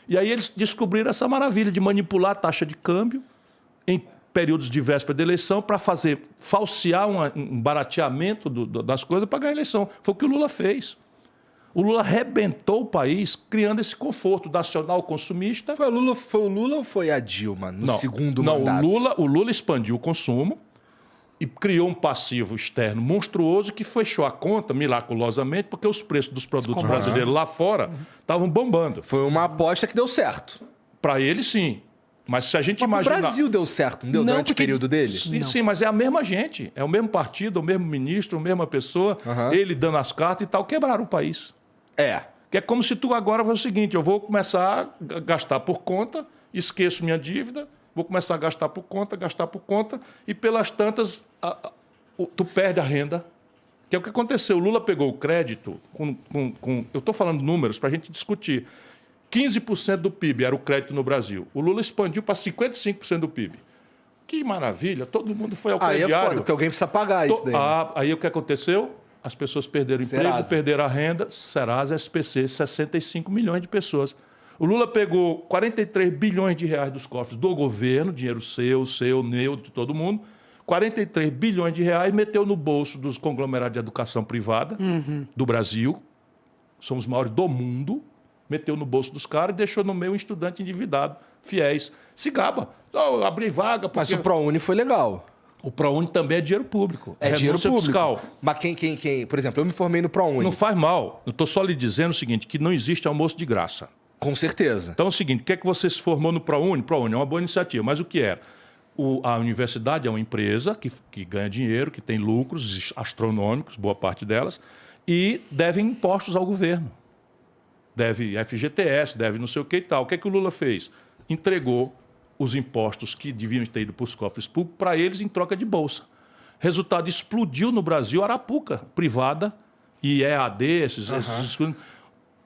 E aí eles descobriram essa maravilha de manipular a taxa de câmbio em períodos de véspera de eleição para falsear um barateamento das coisas para ganhar a eleição. Foi o que o Lula fez. O Lula arrebentou o país criando esse conforto nacional consumista. Foi o Lula ou foi a Dilma no segundo mandato? Não, o Lula expandiu o consumo e criou um passivo externo monstruoso que fechou a conta miraculosamente porque os preços dos produtos brasileiros lá fora estavam bombando. Foi uma aposta que deu certo. Para ele, sim. Mas se a gente imaginar... O Brasil deu certo, não deu durante o período dele? Sim, mas é a mesma gente. É o mesmo partido, o mesmo ministro, a mesma pessoa. Ele dando as cartas e tal. Quebraram o país. Que é como se tu agora fosse o seguinte, eu vou começar a gastar por conta, esqueço minha dívida, vou começar a gastar por conta, e pelas tantas, tu perde a renda. Que é o que aconteceu. O Lula pegou o crédito eu estou falando números para a gente discutir. 15% do PIB era o crédito no Brasil. O Lula expandiu para 55% do PIB. Que maravilha, todo mundo foi ao crediário. Aí é foda, porque alguém precisa pagar isso daí. Aí o que aconteceu? As pessoas perderam emprego, perderam a renda. Serasa, SPC, 65 milhões de pessoas. O Lula pegou 43 bilhões de reais dos cofres do governo, dinheiro seu, meu, de todo mundo. 43 bilhões de reais meteu no bolso dos conglomerados de educação privada do Brasil. São os maiores do mundo. Meteu no bolso dos caras e deixou no meio um estudante endividado, fiéis. Se gaba. Abri vaga... Mas o ProUni foi legal. O ProUni também é dinheiro público. É dinheiro público. Fiscal. Mas quem... Por exemplo, eu me formei no ProUni. Não faz mal. Eu estou só lhe dizendo o seguinte, que não existe almoço de graça. Com certeza. Então é o seguinte, o que é que você se formou no ProUni? ProUni é uma boa iniciativa, mas o que era? A universidade é uma empresa que ganha dinheiro, que tem lucros astronômicos, boa parte delas, e deve impostos ao governo. Deve FGTS, deve não sei o que e tal. O que é que o Lula fez? Entregou os impostos que deviam ter ido para os cofres públicos para eles em troca de bolsa. Resultado, explodiu no Brasil a Arapuca privada e EAD, esses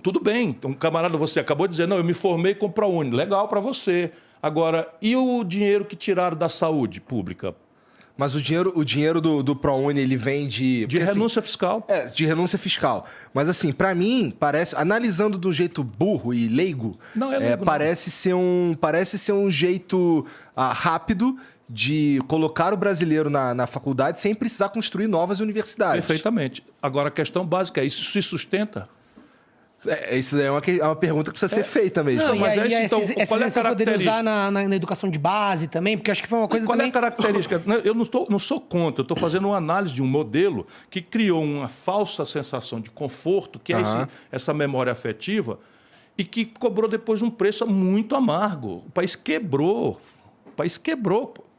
tudo bem. Um camarada, você acabou de dizer, não, eu me formei com o ProUni. Legal para você. Agora, e o dinheiro que tiraram da saúde pública? Mas o dinheiro do ProUni, ele vem de... De renúncia fiscal. De renúncia fiscal. Mas assim, para mim, parece... Analisando de um jeito burro e leigo, parece ser um jeito rápido de colocar o brasileiro na faculdade sem precisar construir novas universidades. Perfeitamente. Agora, a questão básica é, isso se sustenta? Isso é uma pergunta que precisa ser feita mesmo. Não, mas então, qual é a característica? Poderia usar na educação de base também, porque acho que foi uma coisa também... Qual é a característica? Eu não sou contra, eu estou fazendo uma análise de um modelo que criou uma falsa sensação de conforto, que é essa memória afetiva, e que cobrou depois um preço muito amargo. O país quebrou.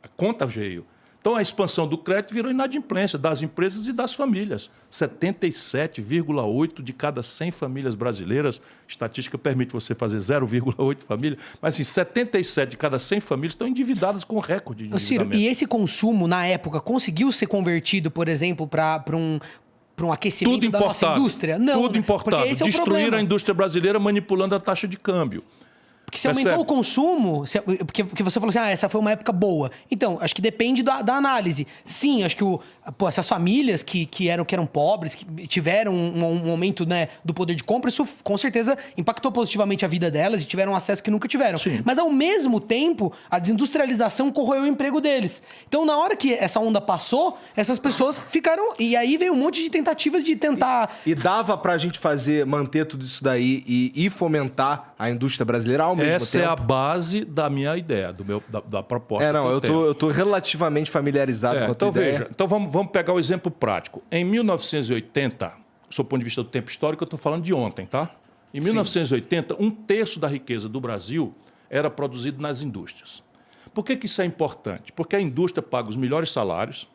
A conta veio. Então, a expansão do crédito virou inadimplência das empresas e das famílias. 77,8 de cada 100 famílias brasileiras, estatística permite você fazer 0,8 famílias, mas assim, 77 de cada 100 famílias estão endividadas com recorde de endividamento. Ciro, e esse consumo, na época, conseguiu ser convertido, por exemplo, para um aquecimento da nossa indústria? Não, tudo importado. Destruíram a indústria brasileira manipulando a taxa de câmbio. Porque se aumentou o consumo, porque você falou assim, essa foi uma época boa. Então, acho que depende da análise. Sim, acho que essas famílias que eram pobres, que tiveram um aumento, né, do poder de compra, isso com certeza impactou positivamente a vida delas e tiveram acesso que nunca tiveram. Sim. Mas, ao mesmo tempo, a desindustrialização corroeu o emprego deles. Então, na hora que essa onda passou, essas pessoas ficaram... E aí veio um monte de tentativas de tentar... E dava pra gente manter tudo isso daí e fomentar a indústria brasileira ao mesmo tempo? Essa é a base da minha ideia, da proposta. Eu tô relativamente familiarizado com a tua ideia. Veja, então vamos pegar o exemplo prático. Em 1980, do ponto de vista do tempo histórico, eu estou falando de ontem, tá? Em 1980, um terço da riqueza do Brasil era produzido nas indústrias. Por que isso é importante? Porque a indústria paga os melhores salários,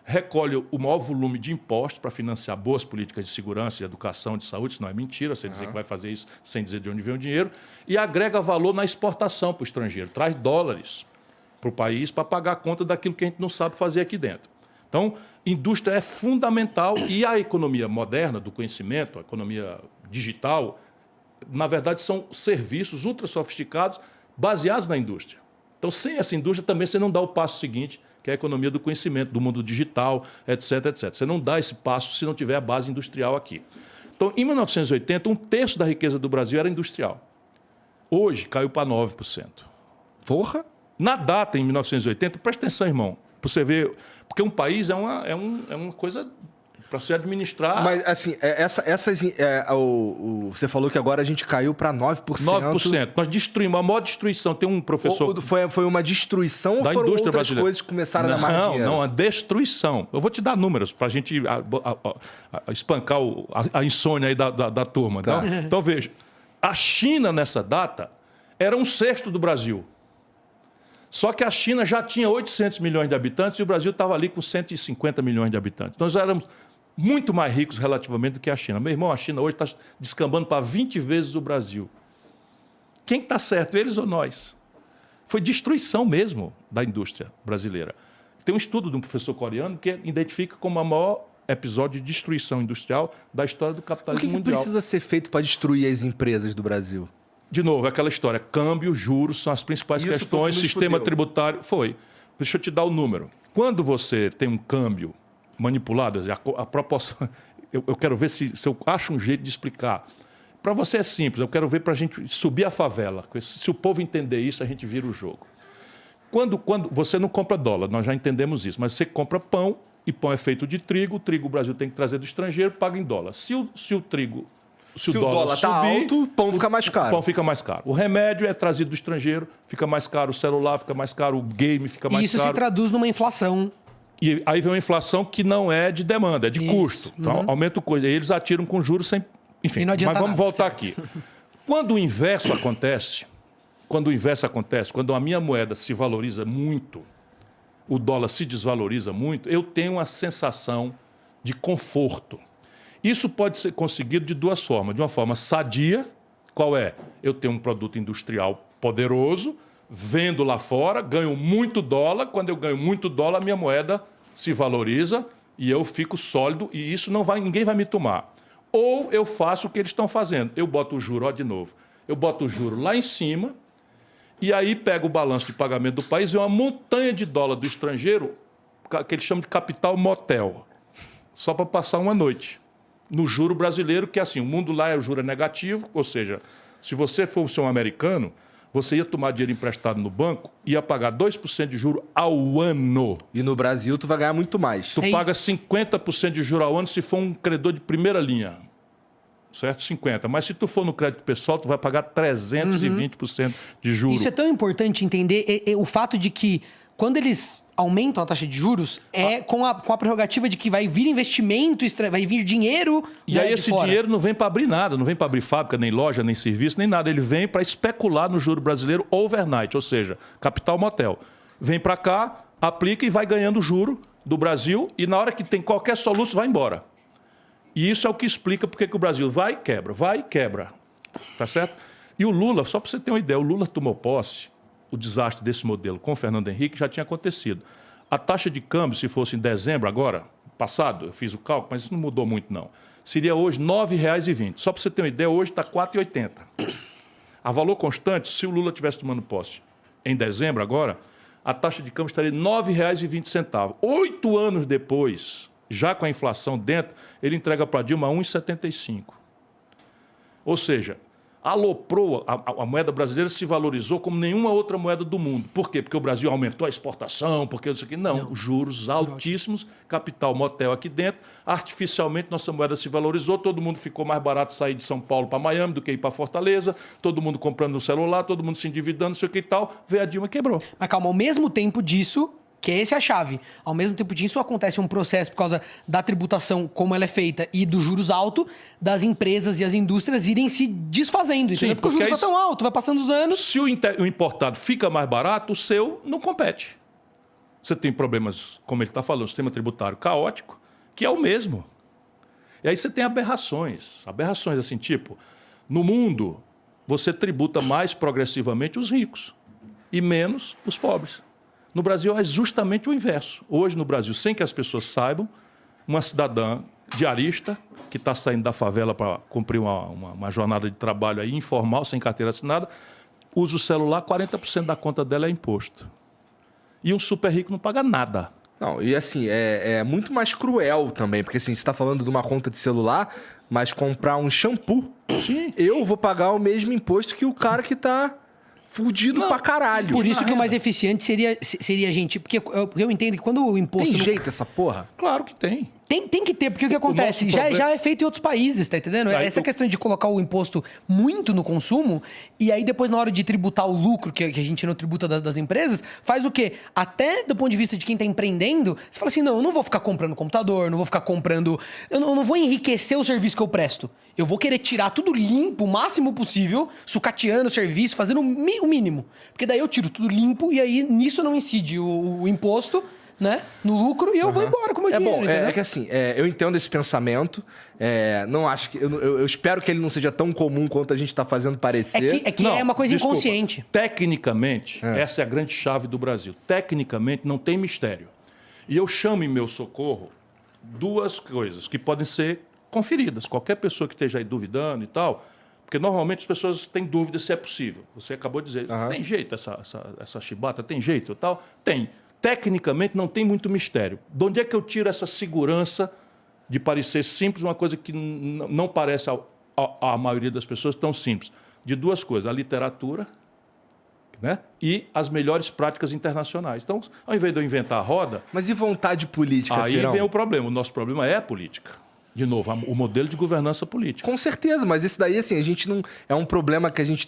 recolhe o maior volume de impostos para financiar boas políticas de segurança, de educação, de saúde, isso não é mentira, você dizer que vai fazer isso sem dizer de onde vem o dinheiro, e agrega valor na exportação para o estrangeiro, traz dólares para o país para pagar a conta daquilo que a gente não sabe fazer aqui dentro. Então, indústria é fundamental e a economia moderna do conhecimento, a economia digital, na verdade são serviços ultra sofisticados baseados na indústria. Então, sem essa indústria também você não dá o passo seguinte, que é a economia do conhecimento, do mundo digital, etc, etc. Você não dá esse passo se não tiver a base industrial aqui. Então, em 1980, um terço da riqueza do Brasil era industrial. Hoje caiu para 9%. Porra! Na data, em 1980, presta atenção, irmão, para você ver, porque um país é uma coisa para se administrar. Mas, assim, você falou que agora a gente caiu para 9%. 9%. Nós destruímos, a maior destruição. Tem um professor... Foi uma destruição da ou foram indústria outras brasileira. coisas que começaram a dar mais dinheiro? Não, a destruição. Eu vou te dar números para a gente espancar a insônia aí da turma. Tá. Então, veja, a China, nessa data, era 1/6 do Brasil. Só que a China já tinha 800 milhões de habitantes e o Brasil estava ali com 150 milhões de habitantes. Nós éramos muito mais ricos relativamente do que a China. Meu irmão, a China hoje está descambando para 20 vezes o Brasil. Quem está certo, eles ou nós? Foi destruição mesmo da indústria brasileira. Tem um estudo de um professor coreano que identifica como o maior episódio de destruição industrial da história do capitalismo mundial. O que precisa ser feito para destruir as empresas do Brasil? De novo, aquela história, câmbio, juros são as principais questões, sistema tributário. Deixa eu te dar o número. Quando você tem um câmbio manipulado, a proporção... Eu quero ver se eu acho um jeito de explicar. Para você é simples, eu quero ver para a gente subir a favela. Se o povo entender isso, a gente vira o jogo. Quando você não compra dólar, nós já entendemos isso, mas você compra pão, e pão é feito de trigo, o trigo o Brasil tem que trazer do estrangeiro, paga em dólar. Se o dólar está alto, o pão fica mais caro. O pão fica mais caro. O remédio é trazido do estrangeiro, fica mais caro. O celular fica mais caro, o game fica mais caro. E isso se traduz numa inflação. E aí vem uma inflação que não é de demanda, é de custo. Então, aumenta o custo. E eles atiram com juros sem... Enfim, mas vamos voltar aqui. Quando o inverso acontece, quando a minha moeda se valoriza muito, o dólar se desvaloriza muito, eu tenho uma sensação de conforto. Isso pode ser conseguido de duas formas. De uma forma sadia, qual é? Eu tenho um produto industrial poderoso, vendo lá fora, ganho muito dólar. Quando eu ganho muito dólar, a minha moeda se valoriza e eu fico sólido e isso ninguém vai me tomar. Ou eu faço o que eles estão fazendo. Eu boto o juro, de novo. Eu boto o juro lá em cima e aí pego o balanço de pagamento do país e uma montanha de dólar do estrangeiro, que eles chamam de capital motel, só para passar uma noite. No juro brasileiro, que é assim, o mundo lá o juro é negativo, ou seja, se você fosse um americano, você ia tomar dinheiro emprestado no banco e ia pagar 2% de juro ao ano. E no Brasil tu vai ganhar muito mais. Tu paga 50% de juro ao ano se for um credor de primeira linha. Certo? 50%. Mas se tu for no crédito pessoal, tu vai pagar 320% de juros. Isso é tão importante entender o fato de que quando eles aumentam a taxa de juros, com a prerrogativa de que vai vir investimento, vai vir dinheiro. E aí esse dinheiro não vem para abrir nada, não vem para abrir fábrica, nem loja, nem serviço, nem nada. Ele vem para especular no juro brasileiro overnight, ou seja, capital motel. Vem para cá, aplica e vai ganhando juro do Brasil e na hora que tem qualquer soluço, vai embora. E isso é o que explica porque que o Brasil vai e quebra. Tá certo? E o Lula, só para você ter uma ideia, o Lula tomou posse. O desastre desse modelo com o Fernando Henrique já tinha acontecido. A taxa de câmbio, se fosse em dezembro agora, passado, eu fiz o cálculo, mas isso não mudou muito não. Seria hoje R$ 9,20. Só para você ter uma ideia, hoje está R$ 4,80. A valor constante, se o Lula estivesse tomando posse em dezembro agora, a taxa de câmbio estaria R$ 9,20. 8 anos depois, já com a inflação dentro, ele entrega para Dilma 1,75. Ou seja, aloprou, a moeda brasileira se valorizou como nenhuma outra moeda do mundo. Por quê? Porque o Brasil aumentou a exportação, porque isso aqui. Não, juros altíssimos, capital motel aqui dentro. Artificialmente, nossa moeda se valorizou, todo mundo ficou mais barato sair de São Paulo para Miami do que ir para Fortaleza, todo mundo comprando um celular, todo mundo se endividando, não sei o que e tal. Veio a Dilma e quebrou. Mas calma, ao mesmo tempo disso... Que essa é a chave. Ao mesmo tempo disso, acontece um processo por causa da tributação, como ela é feita, e dos juros altos, das empresas e as indústrias irem se desfazendo. Sim, porque o juros está tão alto, vai passando os anos. Se o importado fica mais barato, o seu não compete. Você tem problemas, como ele está falando, o sistema tributário caótico, que é o mesmo. E aí você tem aberrações. Aberrações assim, tipo, no mundo, você tributa mais progressivamente os ricos e menos os pobres. No Brasil é justamente o inverso. Hoje, no Brasil, sem que as pessoas saibam, uma cidadã diarista que está saindo da favela para cumprir uma jornada de trabalho aí, informal, sem carteira assinada, usa o celular, 40% da conta dela é imposto. E um super rico não paga nada. Não, e assim, é muito mais cruel também, porque assim, você está falando de uma conta de celular, mas comprar um shampoo, Sim. eu vou pagar o mesmo imposto que o cara que tá fudido pra caralho. Por isso que o mais eficiente seria a gente... Porque eu entendo que quando o imposto... Tem jeito essa porra? Claro que tem. Tem que ter, porque o que acontece? Já é feito em outros países, tá entendendo? Aí, Essa questão de colocar o imposto muito no consumo, e aí depois na hora de tributar o lucro, que a gente não tributa das empresas, faz o quê? Até do ponto de vista de quem tá empreendendo, você fala assim, não, eu não vou ficar comprando computador, não vou ficar comprando... Eu não vou enriquecer o serviço que eu presto. Eu vou querer tirar tudo limpo, o máximo possível, sucateando o serviço, fazendo o mínimo. Porque daí eu tiro tudo limpo, e aí nisso não incide o imposto... Né? No lucro e eu vou embora com o meu dinheiro. Bom, é que assim, eu entendo esse pensamento. Não acho que. Eu espero que ele não seja tão comum quanto a gente está fazendo parecer. É que Não, é uma coisa desculpa. inconsciente. Tecnicamente, essa é a grande chave do Brasil. Tecnicamente, não tem mistério. E eu chamo em meu socorro duas coisas que podem ser conferidas. Qualquer pessoa que esteja aí duvidando e tal, porque normalmente as pessoas têm dúvida se é possível. Você acabou de dizer, tem jeito essa chibata? Tem jeito e tal? Tem. Tecnicamente, não tem muito mistério. De onde é que eu tiro essa segurança de parecer simples, uma coisa que não parece à maioria das pessoas tão simples? De duas coisas, a literatura, né? E as melhores práticas internacionais. Então, ao invés de eu inventar a roda... Mas e vontade política, aí Cirão? vem o problema. O nosso problema é a política. De novo, o modelo de governança política. Com certeza, mas isso daí, assim, a gente não... É um problema que a gente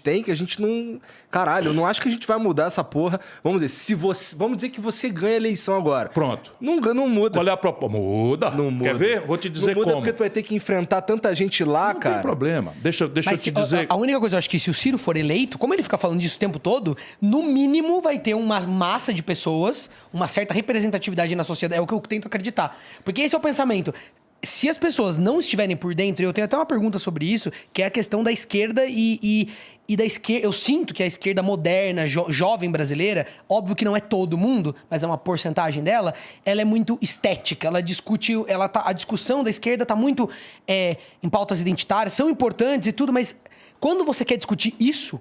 não... Caralho, eu não acho que a gente vai mudar essa porra. Vamos dizer, vamos dizer que você ganha a eleição agora. Pronto. Não muda. Qual é a proposta? Muda. Não muda. Quer ver? Vou te dizer não muda como. porque tu vai ter que enfrentar tanta gente lá, Não cara. tem problema. Deixa eu te dizer... A única coisa, eu acho que se o Ciro for eleito, como ele fica falando disso o tempo todo, no mínimo vai ter uma massa de pessoas, uma certa representatividade na sociedade. É o que eu tento acreditar. Porque esse é o pensamento. Se as pessoas não estiverem por dentro, eu tenho até uma pergunta sobre isso, que é a questão da esquerda e da esquerda. Eu sinto que a esquerda moderna, jovem brasileira, óbvio que não é todo mundo, mas é uma porcentagem dela, ela é muito estética, ela discute, a discussão da esquerda tá muito em pautas identitárias, são importantes e tudo, mas quando você quer discutir isso,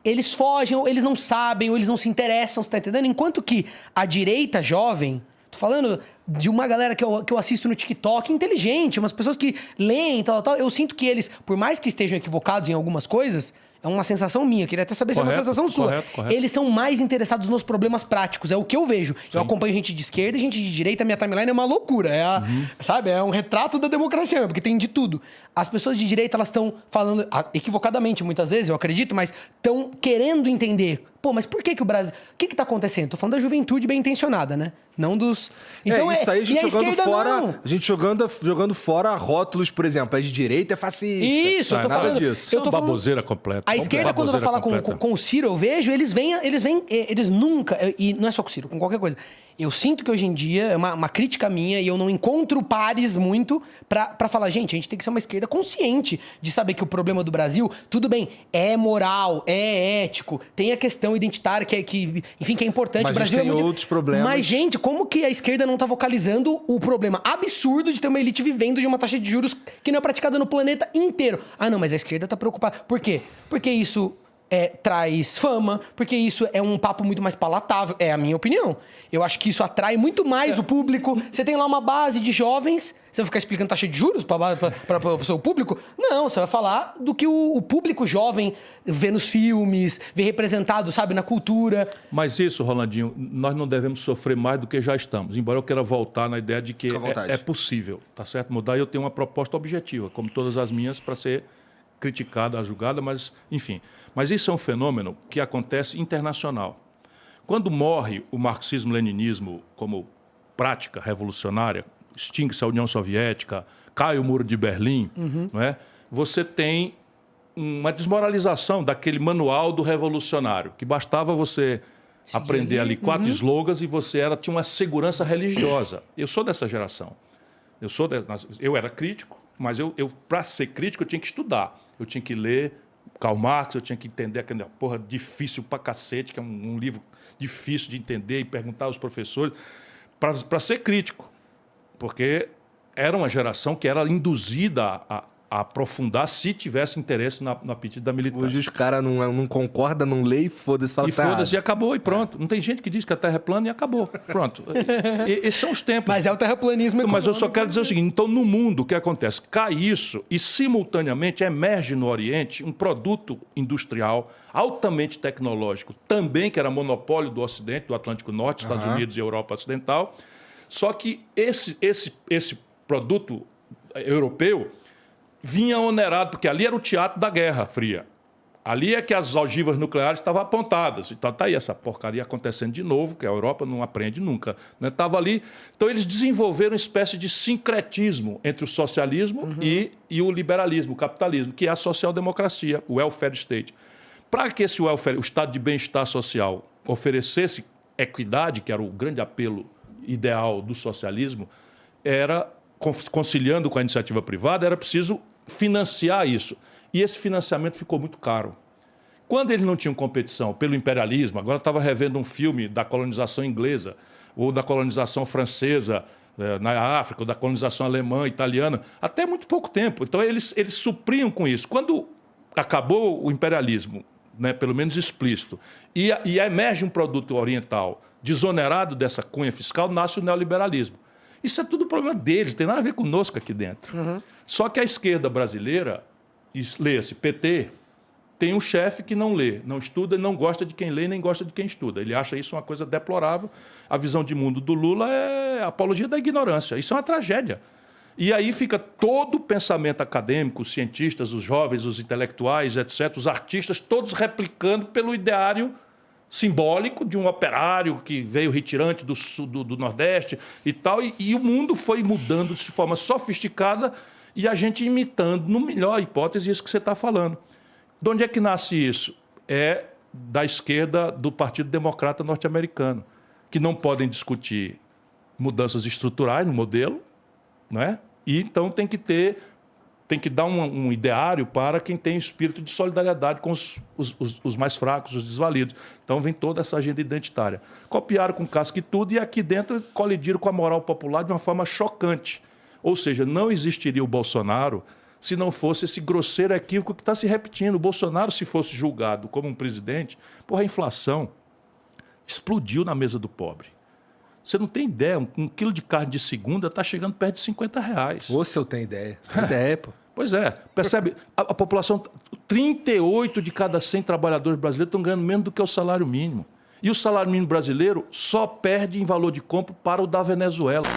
eles fogem, ou eles não sabem, ou eles não se interessam, você tá entendendo? Enquanto que a direita jovem... Tô falando de uma galera que eu assisto no TikTok, inteligente, umas pessoas que leem e tal. Eu sinto que eles, por mais que estejam equivocados em algumas coisas, é uma sensação minha, queria até saber se é uma sensação sua. Correto. Eles são mais interessados nos problemas práticos, é o que eu vejo. Sim. Eu acompanho gente de esquerda e gente de direita, minha timeline é uma loucura. Sabe? É um retrato da democracia, porque tem de tudo. As pessoas de direita, elas estão falando, equivocadamente muitas vezes, eu acredito, mas estão querendo entender. Pô, mas por que o Brasil... O que tá acontecendo? Tô falando da juventude bem intencionada, né? Não dos... Então isso aí a gente jogando fora... Não. A gente jogando fora rótulos, por exemplo. A de direita é fascista. Isso, eu tô falando disso. Eu tô baboseira completa. A esquerda, quando vai falar com o Ciro, eu vejo, eles nunca... E não é só com o Ciro, com qualquer coisa. Eu sinto que hoje em dia, é uma crítica minha, e eu não encontro pares muito pra falar, gente, a gente tem que ser uma esquerda consciente de saber que o problema do Brasil, tudo bem, é moral, é ético, tem a questão identitária que enfim, que é importante. Mas o Brasil tem outros problemas. Mas, gente, como que a esquerda não tá vocalizando o problema absurdo de ter uma elite vivendo de uma taxa de juros que não é praticada no planeta inteiro? Ah, não, mas a esquerda tá preocupada. Por quê? Porque isso... traz fama, porque isso é um papo muito mais palatável. É a minha opinião. Eu acho que isso atrai muito mais o público. Você tem lá uma base de jovens, você vai ficar explicando taxa de juros para o seu público? Não, você vai falar do que o público jovem vê nos filmes, vê representado, sabe, na cultura. Mas isso, Rolandinho, nós não devemos sofrer mais do que já estamos. Embora eu queira voltar na ideia de que é possível, tá certo? Mudar, e eu tenho uma proposta objetiva, como todas as minhas, para ser criticada, julgada, mas, enfim. Mas isso é um fenômeno que acontece internacional. Quando morre o marxismo-leninismo como prática revolucionária, extingue-se a União Soviética, cai o Muro de Berlim, não é? Você tem uma desmoralização daquele manual do revolucionário, que bastava você aprender ali 4 slogans e você tinha uma segurança religiosa. Eu sou dessa geração. Eu era crítico, mas para ser crítico eu tinha que estudar. Eu tinha que ler Karl Marx, eu tinha que entender aquela porra difícil pra cacete, que é um livro difícil de entender, e perguntar aos professores, para ser crítico. Porque era uma geração que era induzida aprofundar se tivesse interesse no apetite da militância. Hoje os caras não concordam, não lê e foda-se. E foda-se, e acabou, e pronto. Não tem gente que diz que a Terra é plana e acabou. Pronto. Esses são os tempos. Mas é o terraplanismo. Mas eu só quero dizer o seguinte, então no mundo o que acontece? Cai isso e simultaneamente emerge no Oriente um produto industrial altamente tecnológico, também que era monopólio do Ocidente, do Atlântico Norte, Estados Unidos e Europa Ocidental. Só que esse produto europeu vinha onerado, porque ali era o teatro da Guerra Fria. Ali é que as ogivas nucleares estavam apontadas. Então está aí essa porcaria acontecendo de novo, que a Europa não aprende nunca. Estava ali. Então eles desenvolveram uma espécie de sincretismo entre o socialismo e o liberalismo, o capitalismo, que é a social-democracia, o welfare state. Para que esse welfare, o estado de bem-estar social, oferecesse equidade, que era o grande apelo ideal do socialismo, era, conciliando com a iniciativa privada, era preciso financiar isso. E esse financiamento ficou muito caro. Quando eles não tinham competição pelo imperialismo, agora estava revendo um filme da colonização inglesa ou da colonização francesa na África, ou da colonização alemã, italiana, até muito pouco tempo. Então eles supriam com isso. Quando acabou o imperialismo, pelo menos explícito, e emerge um produto oriental desonerado dessa cunha fiscal, nasce o neoliberalismo. Isso é tudo problema deles, tem nada a ver conosco aqui dentro. Só que a esquerda brasileira, lê-se PT, tem um chefe que não lê, não estuda, não gosta de quem lê, nem gosta de quem estuda. Ele acha isso uma coisa deplorável. A visão de mundo do Lula é a apologia da ignorância. Isso é uma tragédia. E aí fica todo o pensamento acadêmico, os cientistas, os jovens, os intelectuais, etc., os artistas, todos replicando pelo ideário simbólico de um operário que veio retirante do Nordeste e tal. E o mundo foi mudando de forma sofisticada e a gente imitando, no melhor hipótese, isso que você está falando. De onde é que nasce isso? É da esquerda do Partido Democrata norte-americano, que não podem discutir mudanças estruturais no modelo, né? E então tem que dar um ideário para quem tem espírito de solidariedade com os mais fracos, os desvalidos. Então vem toda essa agenda identitária. Copiaram com casca e tudo e aqui dentro colidiram com a moral popular de uma forma chocante. Ou seja, não existiria o Bolsonaro se não fosse esse grosseiro equívoco que está se repetindo. O Bolsonaro, se fosse julgado como um presidente, a inflação explodiu na mesa do pobre. Você não tem ideia, um quilo de carne de segunda está chegando perto de R$50. Ou se eu tenho ideia. Tem ideia, pô. Pois é, percebe? A população, 38 de cada 100 trabalhadores brasileiros estão ganhando menos do que o salário mínimo. E o salário mínimo brasileiro só perde em valor de compra para o da Venezuela.